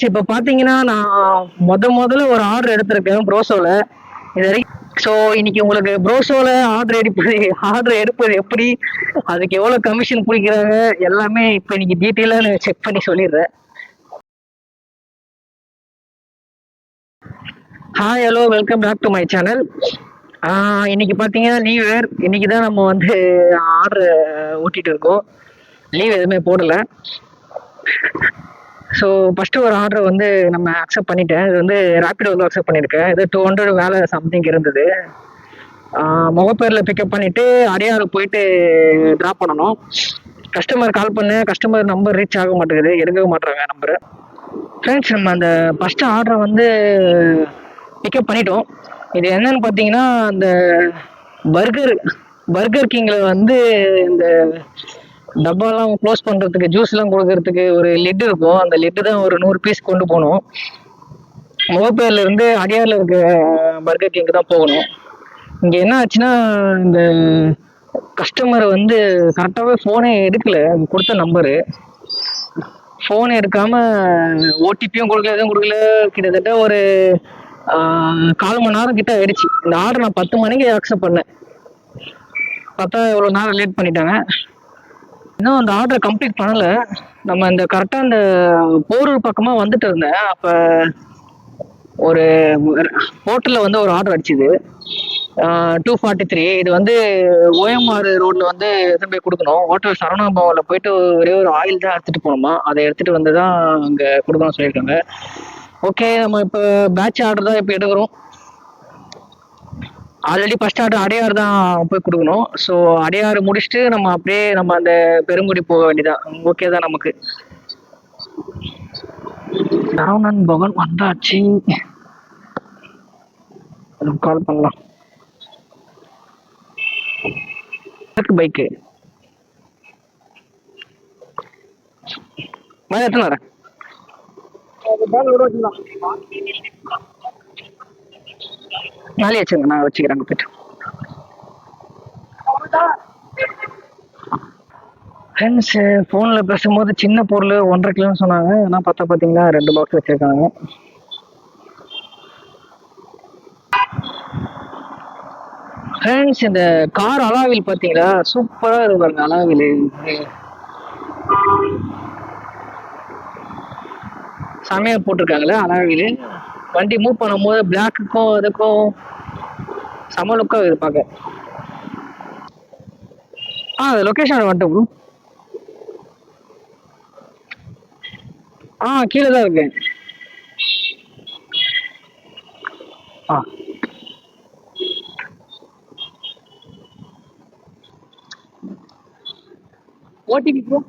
Friends இப்போ பார்த்தீங்கன்னா நான் முதல்ல ஒரு ஆர்டர் எடுத்திருக்கேன் ப்ரோசோவில் இது வரைக்கும். ஸோ இன்னைக்கு உங்களுக்கு ப்ரோசோவில் ஆர்டர் எடுப்பது எப்படி, அதுக்கு எவ்வளோ கமிஷன் பிடிக்கிறாங்க எல்லாமே இப்போ இன்னைக்கு டீட்டெயிலாக நான் செக் பண்ணி சொல்லிடுறேன். Hi hello welcome back to my channel. இன்னைக்கு பார்த்தீங்கன்னா நியூ இயர். இன்னைக்கு தான் நம்ம வந்து ஆர்டர் ஓட்டிட்டு இருக்கோம். லீவ் எதுவுமே போடலை. ஸோ ஃபஸ்ட்டு ஒரு ஆர்டர் வந்து நம்ம அக்செப்ட் பண்ணிட்டேன். இது வந்து ரேப்பிடோவில் அக்செப்ட் பண்ணியிருக்கேன். இது 200 வேலை சம்திங் இருந்தது. முகப்பேரில் பிக்கப் பண்ணிவிட்டு அடையாறு போயிட்டு ட்ராப் பண்ணணும். கஸ்டமர் கால் பண்ணேன், கஸ்டமர் நம்பர் ரீச் ஆக மாட்டேங்குது, எடுக்கவே மாட்டுறாங்க நம்பரு. ஃப்ரெண்ட்ஸ் நம்ம அந்த ஃபஸ்ட்டு ஆர்டரை வந்து பிக்கப் பண்ணிட்டோம். இது என்னன்னு பார்த்தீங்கன்னா அந்த பர்கர் கிங்கில் வந்து இந்த டப்பாலாம் க்ளோஸ் பண்ணுறதுக்கு ஜூஸ்லாம் கொடுக்கறதுக்கு ஒரு லிட் இருக்கும். அந்த லிட்டு தான் ஒரு 100 பீஸ் கொண்டு போகணும். முகப்பேரில் இருந்து அடியாரில் இருக்க பர்கர் கிங்கு தான் போகணும். இங்கே என்ன ஆச்சுன்னா இந்த கஸ்டமர் வந்து கரெக்டாகவே ஃபோனே எடுக்கலை. கொடுத்த நம்பரு ஃபோன் எடுக்காமல் ஓடிபியும் கொடுக்கல, எதுவும் கொடுக்கல. கிட்டத்தட்ட ஒரு 4 மணி நேரம் கிட்ட ஆயிடுச்சு. இந்த ஆர்டர் நான் 10 மணிக்கு அக்செப்ட் பண்ணேன். பார்த்தா இவ்வளோ நேரம் லேட் பண்ணிட்டாங்க. இன்னும் அந்த ஆர்டரை கம்ப்ளீட் பண்ணலை. நம்ம இந்த கரெக்டாக இந்த போரூர் பக்கமாக வந்துட்டு இருந்தேன். அப்போ ஒரு ஹோட்டலில் வந்து ஒரு ஆர்டர் அடிச்சுது 243. இது வந்து OMR ரோட்டில் வந்து எடுத்துகிட்டு போய் கொடுக்கணும். ஹோட்டல் சரவணா பவனில் போயிட்டு ஒரே ஒரு ஆயில் தான் எடுத்துகிட்டு போகணுமா. அதை எடுத்துகிட்டு வந்து தான் அங்கே கொடுக்கணும்னு சொல்லியிருக்காங்க. ஓகே, நம்ம இப்போ பேட்ச் ஆர்டர் தான் இப்போ எடுக்கிறோம். ஆல்ரெடி ஃபர்ஸ்ட் ஆர்டர் அடையாறு தான் போய் கொடுக்கணும். ஸோ அடையாறு முடிச்சுட்டு நம்ம அப்படியே நம்ம அந்த பெருங்குடி போக வேண்டியதான். ஓகே தான் நமக்கு. சரவணன் பவன் வந்தாச்சு. கால் பண்ணலாம். பைக்கு மேலே எத்தனை வரேன் நாளே வச்சுங்க, நான் வச்சுக்கிறேன். போயிட்டு ஃப்ரெண்ட்ஸ் ஃபோனில் பேசும்போது சின்ன பொருள் 1.5 கிலோன்னு சொன்னாங்க. ஆனால் பார்த்தீங்கன்னா 2 பாக்ஸ் வச்சுருக்காங்க. ஃப்ரெண்ட்ஸ் இந்த கார் அலாவில் பார்த்தீங்களா, சூப்பராக இருக்கு பாருங்க. அலாவில் செமையாக போட்டிருக்காங்களே. அலாவில் வண்டி மூவ் பண்ணும்போது பிளாக்குக்கும் அதுக்கும் செம லுக்காக இது பார்க்க. அது லொக்கேஷன் வந்துட்டோம். கீழே தான் இருக்கு. OTP bro.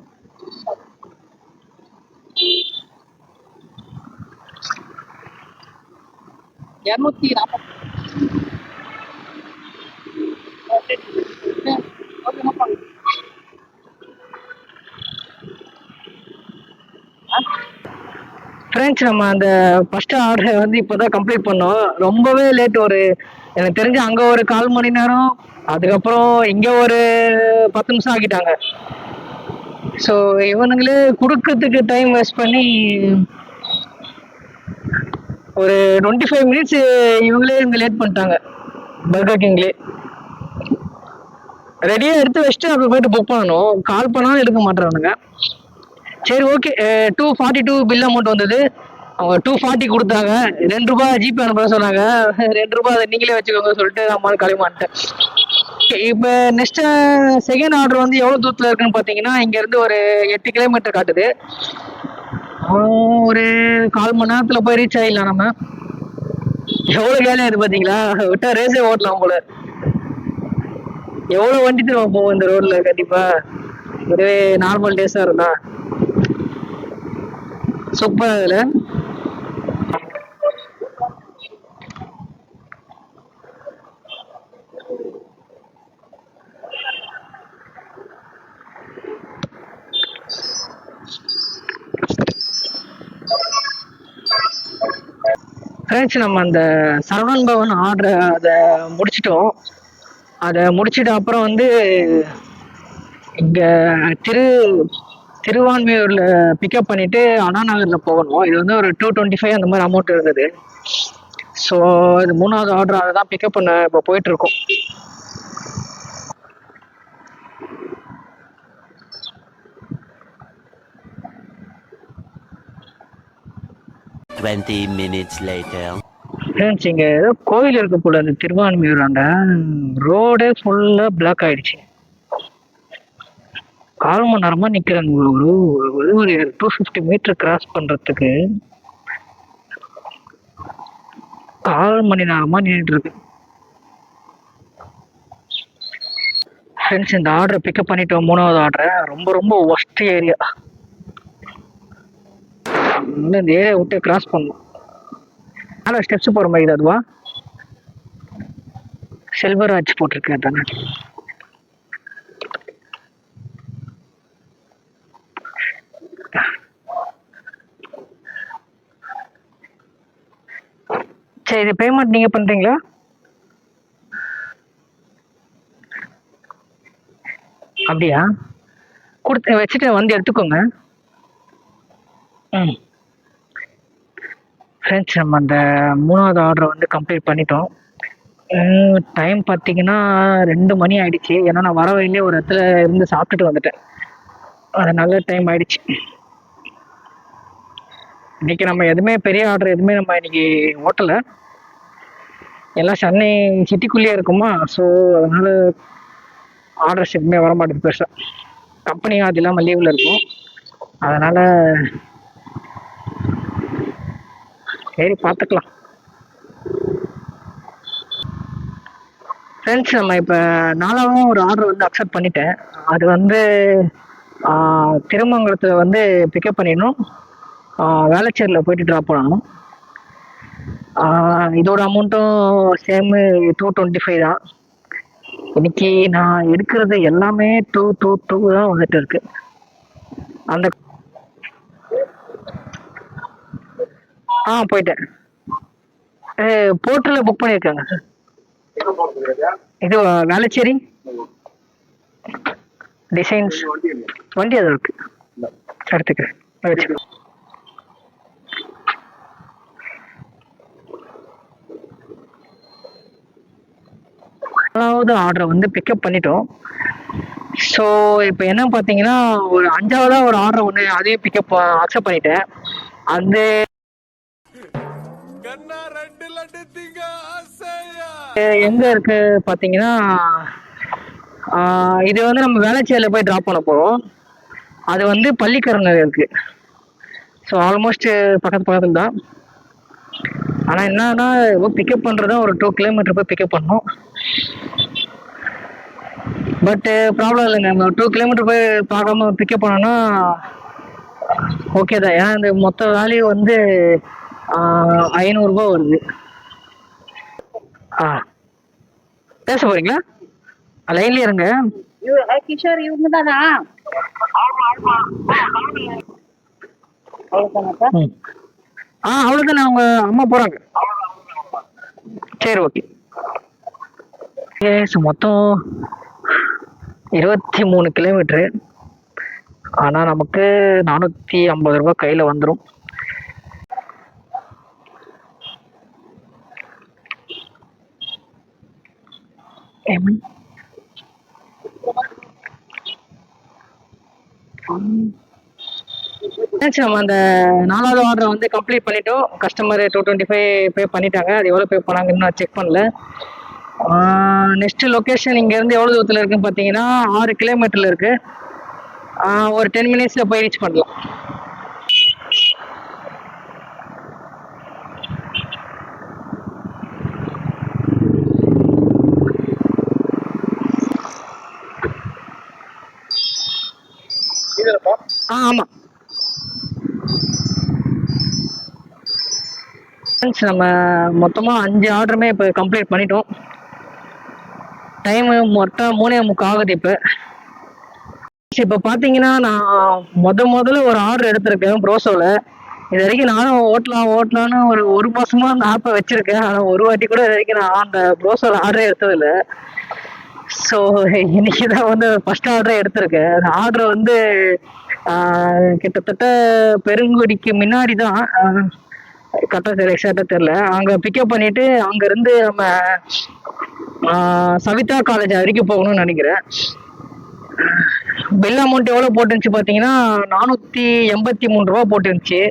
ஃப்ரெண்ட்ஸ் நம்ம அந்த ஃபர்ஸ்ட் ஆர்டரை வந்து இப்போதான் கம்ப்ளீட் பண்ணோம். ரொம்பவே லேட். ஒரு எனக்கு தெரிஞ்சு அங்கே ஒரு 1/4 மணி நேரம், அதுக்கப்புறம் இங்கே ஒரு 10 நிமிஷம் ஆக்கிட்டாங்க. ஸோ இவனுங்களே கொடுக்கறதுக்கு டைம் வேஸ்ட் பண்ணி ஒரு 25 மினிட்ஸ் இவங்களே இங்கே லேட் பண்ணிட்டாங்க. பர்கர் கிங்லே ரெடியாக எடுத்து வச்சுட்டு அப்போ போயிட்டு புக் பண்ணணும். கால் பண்ணாலும் எடுக்க மாட்டேறானுங்க. சரி ஓகே, 242 பில் அமௌண்ட் வந்தது. அவங்க 240 கொடுத்தாங்க. 2 ரூபாய் ஜிபே அனுப்ப சொன்னாங்க. 2 ரூபாய் அதை நீங்களே வச்சுக்கோங்க சொல்லிட்டு நம்மளால கிளம்பிட்டேன். இப்போ நெக்ஸ்ட் செகண்ட் ஆர்டர் வந்து எவ்வளோ தூரத்தில் இருக்குன்னு பார்த்தீங்கன்னா இங்கேருந்து ஒரு 8 கிலோமீட்டர் காட்டுது. ஒரு 1/4 மணி நேரத்தில் போய் ரீச் ஆகிடலாம். நம்ம எவ்வளோ வேலையாக இது பார்த்தீங்களா, விட்டா ரேஸே ஓட்டலாம் போல. எவ்வளோ வண்டி திரும்ப போவோம் இந்த ரோடில். கண்டிப்பாக இதுவே நார்மல் டேஸாக இருந்தா சூப்பராக இதில். ஃப்ரெண்ட்ஸ் நம்ம அந்த சரவணன் பவன் ஆர்டரை அதை முடிச்சிட்டோம். அதை முடிச்சிட்டு அப்புறம் வந்து இங்கே திருவான்மையூர்ல பிக்கப் பண்ணிட்டு அண்ணா நகர்ல போகணும். இது வந்து ஒரு 225 அந்த மாதிரி அமௌண்ட் இருந்தது. ஸோ இது 3வது ஆர்டர், அதை தான் பிக்கப் பண்ண இப்போ போயிட்டு இருக்கோம். ஃப்ரெண்ட்ஸ், இங்க ஏதோ கோவில் இருக்க போல அந்த திருவான்மையூர். அந்த ரோடே ஃபுல்லா பிளாக் ஆயிடுச்சு. 1/4 மணி நேரமா நிக்கிறாங்க. ஒரு 250 மீட்டர் கிராஸ் பண்றதுக்கு 1/4 மணி நேரமா நின்றுட்டு இருக்கு. ஃப்ரெண்ட்ஸ், இந்த ஆர்டரை பிக்கப் பண்ணிட்டோம். 3வது ஆர்டரை. ரொம்ப ரொம்ப ஒஸ்ட் ஏரியா. இந்த ஏரியா விட்டு கிராஸ் பண்ணணும். ஆனால் ஸ்டெப்ஸ் போகிற மாதிரி அதுவா செல்வராஜ் போட்டிருக்கேன் தானே. சரி, இது பேமெண்ட் நீங்க பண்றீங்களா? அப்படியா? கொடுத்து வச்சுட்டு வந்து எடுத்துக்கோங்க. ம். ஃப்ரெண்ட்ஸ், நம்ம அந்த 3வது ஆர்டரை வந்து கம்ப்ளீட் பண்ணிட்டோம். டைம் பார்த்தீங்கன்னா 2 மணி ஆயிடுச்சு. ஏன்னா நான் வர வழியிலே ஒரு இடத்துல இருந்து சாப்பிட்டுட்டு வந்துட்டேன். அதனால டைம் ஆயிடுச்சு. இன்னைக்கு நம்ம எதுவுமே பெரிய ஆர்டர் எதுவுமே நம்ம இன்னைக்கு ஓட்டலை. எல்லாம் சென்னை சிட்டிக்குள்ளேயே இருக்குமா. ஸோ அதனால ஆர்டர்ஸ் எதுவுமே வர மாட்டேங்குது பெருசா. கம்பெனியும் அது இல்லாமல் லீவில் இருக்கும். அதனால சரி, பார்த்துக்கலாம். ஃப்ரெண்ட்ஸ், நம்ம இப்போ 4வது ஒரு ஆர்டர் வந்து அக்செப்ட் பண்ணிட்டேன். அது வந்து திருமங்கலத்தில் வந்து பிக்கப் பண்ணிடணும். வேளச்சேரியில் போயிட்டு ட்ராப் பண்ணணும். இதோட அமௌண்ட்டும் சேமு 225 தான். இன்னைக்கு நான் எடுக்கிறது எல்லாமே 222 தான் வந்துட்டு இருக்கு. அந்த போயிட்டேன். போர்ட்டலில் புக் பண்ணியிருக்காங்க. இது வேளச்சேரி டிசைன்ஸ் வண்டி அது இருக்கு. எடுத்துக்கிறேன். வச்சுக்கிறேன். 4வது ஆர்டரை வந்து பிக்கப் பண்ணிட்டோம். ஸோ இப்போ என்ன பார்த்தீங்கன்னா, ஒரு 5வதா ஒரு ஆர்டர் ஒன்று அதையும் பிக்கப் அக்செப்ட் பண்ணிட்டேன். அந்த எங்க இருக்கு பார்த்தீங்கன்னா, இது வந்து நம்ம வேளச்சேரியில் போய் ட்ராப் பண்ண போகிறோம். அது வந்து பள்ளிக்கரணை இருக்கு. ஸோ ஆல்மோஸ்ட் பக்கத்தில் தான். ஆனால் என்னன்னா, பிக்கப் பண்ணுறதா ஒரு 2 கிலோமீட்டர் போய் பிக்கப் பண்ணோம். பட் ப்ராப்ளம் இல்லைங்க. நம்ம 2 கிலோமீட்டர் போய் பார்க்காம பிக்கப் பண்ணோன்னா ஓகே தான். ஏன்னா இந்த மொத்த வேல்யூ வந்து 500 ரூபாய் வருது. பேச போறீங்களா? லைன்லயே இருங்க. கிஷோர் இவங்க தானா? அவ்வளவுதானே. அவங்க அம்மா போறாங்க. சரி, ஓகே. மொத்தம் 23 கிலோமீட்டரு. ஆனா நமக்கு 450 ரூபாய் கையில வந்துடும். நம்ம அந்த 4வது ஆர்டரை வந்து கம்ப்ளீட் பண்ணிட்டோம். கஸ்டமர் 225 பே பண்ணிட்டாங்க. அது எவ்வளோ பே பண்ணாங்கன்னு நான் செக் பண்ணல. நெக்ஸ்ட் லொக்கேஷன் இங்கேருந்து எவ்வளோ தூரத்தில் இருக்குன்னு பார்த்தீங்கன்னா 6 கிலோமீட்டரில் இருக்கு. ஒரு 10 மினிட்ஸில் போய் ரீச் பண்ணலாம். ஆமாம். நம்ம மொத்தமாக 5 ஆர்டருமே இப்போ கம்ப்ளீட் பண்ணிட்டோம். டைமு மொத்தம் 3:45 ஆகுது. இப்போ பார்த்தீங்கன்னா, நான் முதல்ல ஒரு ஆர்டர் எடுத்திருக்கேன் ப்ரோசோவில். இது வரைக்கும் நானும் ஓட்டலான்னு ஒரு மாசமா அந்த ஆப்பை வச்சிருக்கேன். ஆனால் ஒரு வாட்டி கூட இது வரைக்கும் நான் அந்த ப்ரோசோவில் ஆர்டரே எடுத்ததில்லை. ஸோ இன்னைக்கு தான் வந்து ஃபர்ஸ்ட் ஆர்டரே எடுத்திருக்கேன். அந்த ஆர்டர் வந்து கிட்டத்தட்ட பெருங்குடிக்கு முன்னாடி தான், கரெக்டாக தெரியல, எக்ஸாக்டாக தெரில. அங்கே பிக்கப் பண்ணிட்டு அங்கேருந்து நம்ம சவிதா காலேஜ் வரைக்கும் போகணும்னு நினைக்கிறேன். பில் அமௌண்ட் எவ்வளோ போட்டுருந்துச்சு பார்த்தீங்கன்னா 483 ரூபா போட்டுருந்துச்சு.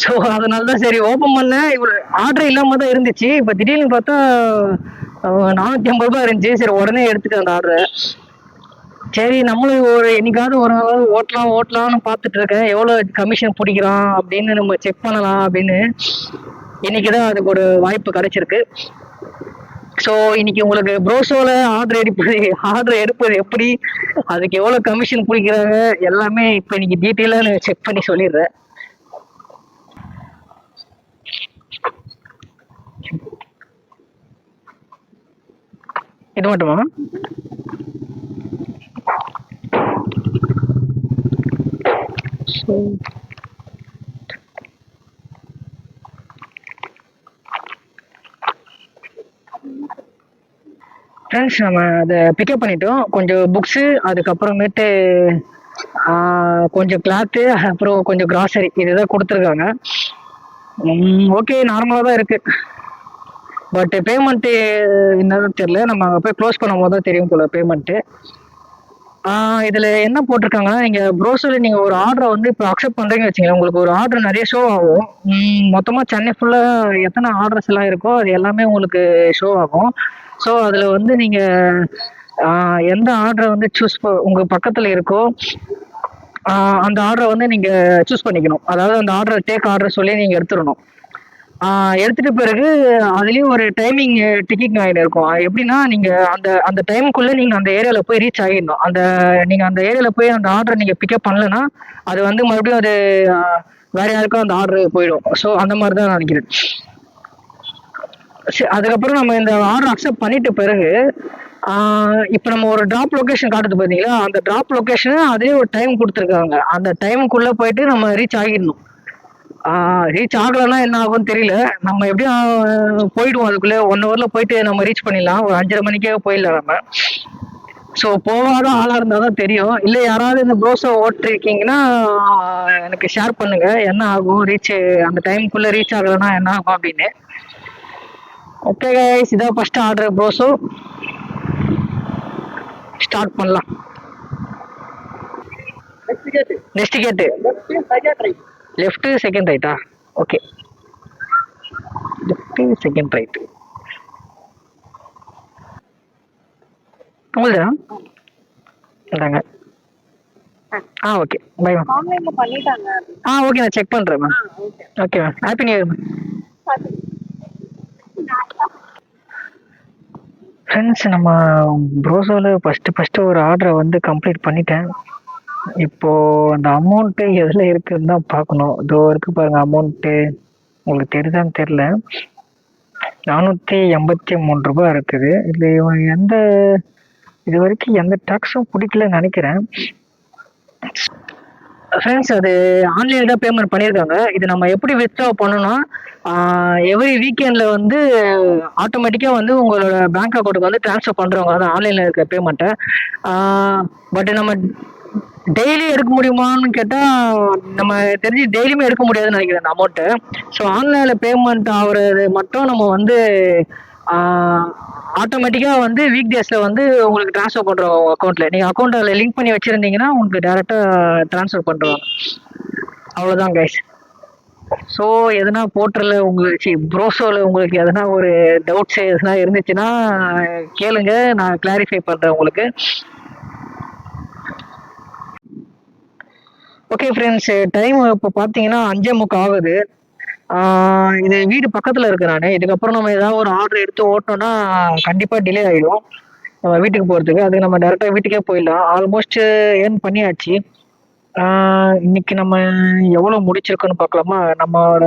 ஸோ அதனால தான் சரி ஓப்பன் பண்ணேன். இவ்வளோ ஆர்டர் இல்லாமல் தான் இருந்துச்சு. இப்போ திடீர்னு பார்த்தா 450 ரூபா இருந்துச்சு. சரி உடனே எடுத்துட்டேன் அந்த ஆர்டரை. சரி நம்மளும் ஒரு என்னைக்காவது ஒரு நாள் ஓட்டலாம்னு பார்த்துட்டு இருக்கேன். எவ்வளோ கமிஷன் பிடிக்கிறான் அப்படின்னு நம்ம செக் பண்ணலாம் அப்படின்னு. இன்னைக்கு தான் அதுக்கு ஒரு வாய்ப்பு கிடைச்சிருக்கு. ஸோ இன்னைக்கு உங்களுக்கு ப்ரோஸோவில் ஆர்டர் எடுப்பது எப்படி, அதுக்கு எவ்வளோ கமிஷன் பிடிக்கிறாங்க எல்லாமே இப்போ இன்னைக்கு டீட்டெயிலாக நான் செக் பண்ணி சொல்லிடுறேன். இது மட்டுமா? ஃப்ரெண்ட்ஸ், நம்ம அதை பிக்கப் பண்ணிட்டோம். கொஞ்சம் புக்ஸு, அதுக்கப்புறமேட்டு கொஞ்சம் கிளாத்து, அப்புறம் கொஞ்சம் கிராசரி இதுதான் கொடுத்துருக்காங்க. ஓகே, நார்மலாக தான் இருக்கு. பட் பேமெண்ட்டு என்னன்னு தெரியல. நம்ம அங்கே போய் க்ளோஸ் பண்ணும் போது தான் தெரியும் போல பேமெண்ட்டு. இதில் என்ன போட்டிருக்காங்கன்னா, நீங்கள் ப்ரோஸரில் நீங்கள் ஒரு ஆர்டரை வந்து இப்போ அக்செப்ட் பண்ணுறீங்கன்னு வச்சுங்களேன், உங்களுக்கு ஒரு ஆர்டர் நிறைய ஷோ ஆகும். மொத்தமாக சென்னை ஃபுல்லாக எத்தனை ஆர்டர்ஸ் எல்லாம் இருக்கோ அது எல்லாமே உங்களுக்கு ஷோ ஆகும். ஸோ அதில் வந்து நீங்கள் எந்த ஆர்டரை வந்து உங்கள் பக்கத்தில் இருக்கோ அந்த ஆர்டரை வந்து நீங்கள் சூஸ் பண்ணிக்கணும். அதாவது அந்த ஆர்டரை டேக் ஆர்டர் சொல்லி நீங்கள் எடுத்துடணும். எடுத்துட்ட பிறகு அதுலேயும் ஒரு டைமிங் டிக்கெட் ஆகிட்டு இருக்கும். எப்படின்னா, நீங்கள் அந்த டைமுக்குள்ளே நீங்கள் அந்த ஏரியாவில் போய் ரீச் ஆகிடணும். நீங்கள் அந்த ஏரியாவில் போய் அந்த ஆர்டரை நீங்கள் பிக்கப் பண்ணலைன்னா அது வந்து மறுபடியும் அது வேற யாருக்கும் அந்த ஆர்டர் போயிடும். ஸோ அந்த மாதிரி தான் நான் நினைக்கிறேன். அதுக்கப்புறம் நம்ம இந்த ஆர்டர் அக்செப்ட் பண்ணிட்ட பிறகு இப்போ நம்ம ஒரு ட்ராப் லொக்கேஷன் காட்டுது பார்த்தீங்களா, அந்த ட்ராப் லொக்கேஷனை அதே ஒரு டைம் கொடுத்துருக்காங்க. அந்த டைமுக்குள்ளே போயிட்டு நம்ம ரீச் ஆகிடணும். ரீச் ஆகலைன்னா என்ன ஆகும்னு தெரியல. நம்ம எப்படியும் போயிடுவோம், அதுக்குள்ளே 1 ஹவர்ல போயிட்டு நம்ம ரீச் பண்ணிடலாம். ஒரு 5:30 மணிக்கே போயிடலாம் நம்ம. ஸோ போகாத ஆளாக இருந்தால் தான் தெரியும். இல்லை யாராவது இந்த ப்ரோஸை ஓட்டிருக்கீங்கன்னா எனக்கு ஷேர் பண்ணுங்க, என்ன ஆகும் அந்த டைமுக்குள்ளே ரீச் ஆகலைன்னா என்ன ஆகும் அப்படின்னு. ஓகே கைஸ், இதான் ஃபர்ஸ்ட் ஆர்டர் ப்ரோஸோ. ஸ்டார்ட் பண்ணலாம். நெக்ஸ்ட் கேட்டு லெஃப்ட் செகண்ட் ரைட்டா? Okay, left second right. உங்களுதா? இந்தாங்க. Okay, bye ma'am. ஆன்லைன்ல பண்ணிட்டாங்க. ஓகே, நான் செக் பண்ணுறேன் ma'am. Okay ma'am, happy new year ma'am. Friends, நம்ம ப்ரோஸோவில் ஃபஸ்ட்டு ஒரு ஆர்டரை வந்து கம்ப்ளீட் பண்ணிட்டேன். இப்போது அந்த அமௌண்ட்டு எதில் இருக்குதுன்னு தான் பார்க்கணும். இதோ இருக்குது பாருங்கள் அமௌண்ட்டு, உங்களுக்கு தெரியுதான்னு தெரில. 483 ரூபா இருக்குது. இதில் இவன் இது வரைக்கும் எந்த டேக்ஸும் பிடிக்கலன்னு நினைக்கிறேன். ஃப்ரெண்ட்ஸ், அது ஆன்லைனில் தான் பேமெண்ட் பண்ணியிருக்காங்க. இது நம்ம எப்படி வித்ட்ரா பண்ணணும்னா, எவ்ரி வீக்கெண்டில் வந்து ஆட்டோமேட்டிக்காக வந்து உங்களோட பேங்க் அக்கௌண்ட்டுக்கு வந்து ட்ரான்ஸ்ஃபர் பண்ணுறவங்க அது ஆன்லைனில் இருக்க பேமெண்ட்டை. பட் நம்ம டெய்லி எடுக்க முடியுமான்னு கேட்டால் நம்ம தெரிஞ்சு டெய்லியுமே எடுக்க முடியாதுன்னு நினைக்கிறேன் அந்த அமௌண்ட்டு. ஸோ ஆன்லைனில் பேமெண்ட் ஆகுறது மட்டும் நம்ம வந்து ஆட்டோமேட்டிக்காக வந்து வீக் டேஸில் வந்து உங்களுக்கு ட்ரான்ஸ்ஃபர் பண்ணுறோம் உங்கள் அக்கௌண்ட்டில். நீங்கள் அக்கௌண்ட் அதில் லிங்க் பண்ணி வச்சுருந்தீங்கன்னா உங்களுக்கு டேரெக்டாக ட்ரான்ஸ்ஃபர் பண்ணுறோம். அவ்வளோதான் கைஸ். ஸோ எதனா போர்ட்டலில் உங்களுக்கு ப்ரோஸோவில் உங்களுக்கு எதனா ஒரு டவுட்ஸ் எதனா இருந்துச்சுன்னா கேளுங்க, நான் கிளாரிஃபை பண்ணுறேன் உங்களுக்கு. ஓகே ஃப்ரெண்ட்ஸ், டைம் இப்போ பார்த்தீங்கன்னா 5:45 ஆகுது. இது வீடு பக்கத்தில் இருக்கு. நான் இதுக்கப்புறம் நம்ம ஏதாவது ஒரு ஆர்டர் எடுத்து ஓட்டோம்னா கண்டிப்பாக டிலே ஆகிடும் நம்ம வீட்டுக்கு போகிறதுக்கு. அதுக்கு நம்ம டேரெக்டாக வீட்டுக்கே போயிடலாம். ஆல்மோஸ்ட் ஏர்ன் பண்ணியாச்சு. இன்னைக்கு நம்ம எவ்வளோ முடிச்சிருக்கோன்னு பார்க்கலாமா? நம்மளோட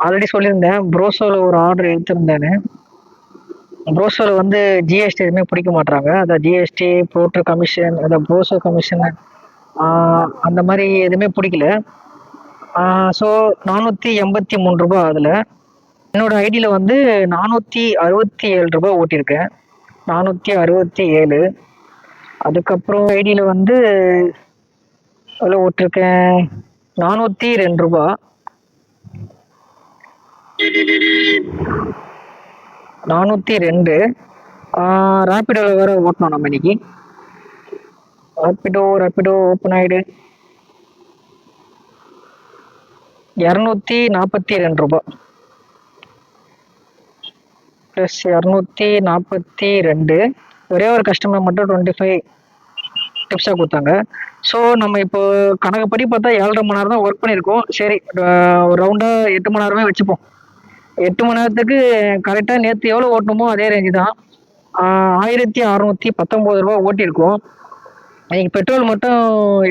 ஆல்ரெடி சொல்லியிருந்தேன் ப்ரோஸோவில் ஒரு ஆர்டர் எடுத்திருந்தேன்னு. ப்ரோஸோவில் வந்து ஜிஎஸ்டி எதுவுமே பிடிக்க மாட்டாங்க. அதை ஜிஎஸ்டி, போர்ட்டர் கமிஷன், அதை ப்ரோஸோ கமிஷன் அந்த மாதிரி எதுவுமே பிடிக்கல. ஸோ 483 ரூபா. அதில் என்னோட ஐடியில் வந்து 467 ரூபா ஓட்டியிருக்கேன். 467. அதுக்கப்புறம் ஐடியில் வந்து எவ்வளோ ஓட்டிருக்கேன்? 402 ரூபா. 402. ரேப்பிடோவில் வேற ஓட்டணும் நம்ம இன்னைக்கு. ரேப்பிடோ ஓப்பன் ஆயிடு. 242 ரூபா ப்ளஸ் 242. ஒரே ஒரு கஸ்டமர் மட்டும் 25 டிப்ஸாக கொடுத்தாங்க. ஸோ நம்ம இப்போ கணக்குப்படி பார்த்தா 7.5 மணி நேரம் தான் ஒர்க் பண்ணியிருக்கோம். சரி, ஒரு ரவுண்டாக 8 மணி நேரமே வச்சுப்போம். 8 மணி நேரத்துக்கு கரெக்டாக நேற்று எவ்வளோ ஓட்டணுமோ அதே ரேஞ்சு தான். 1619 ரூபா ஓட்டியிருக்கோம். இன்னைக்கு பெட்ரோல் மட்டும்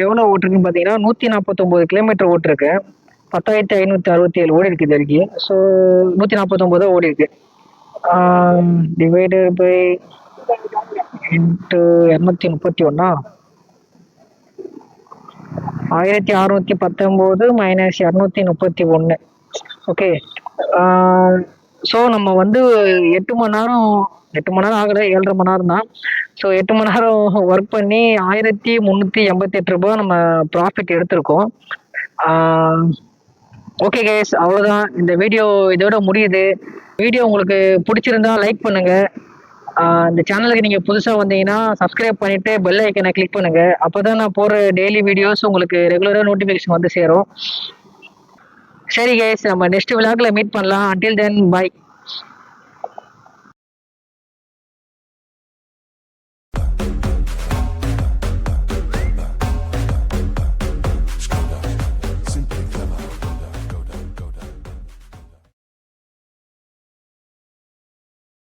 எவ்வளோ ஓட்டிருக்குன்னு பார்த்தீங்கன்னா 149 கிலோமீட்டர் ஓட்டிருக்கு. 10,567 ஓடி இருக்கு இது வரைக்கும். ஸோ 149 தான் ஓடி இருக்கு. Divided pi into 231. 1619 minus 231. Okay. So நம்ம வந்து 8 மணி நேரம் ஆகலை, 7.5 மணி நேரம் தான். ஸோ 8 மணி நேரம் ஒர்க் பண்ணி 1388 ரூபா நம்ம ப்ராஃபிட் எடுத்திருக்கோம். ஓகே கைஸ், அவ்வளோதான். இந்த வீடியோ இதோட முடியுது. வீடியோ உங்களுக்கு பிடிச்சிருந்தா லைக் பண்ணுங்க. இந்த சேனலுக்கு நீங்கள் புதுசாக வந்தீங்கன்னா சப்ஸ்கிரைப் பண்ணிட்டு பெல் ஐக்கனை கிளிக் பண்ணுங்க. அப்போ தான் நான் போகிற டெய்லி வீடியோஸ் உங்களுக்கு ரெகுலராக நோட்டிஃபிகேஷன் வந்து சேரும். சரி கைஸ், நம்ம நெக்ஸ்ட் விளாக்ல மீட் பண்ணலாம். Until then by.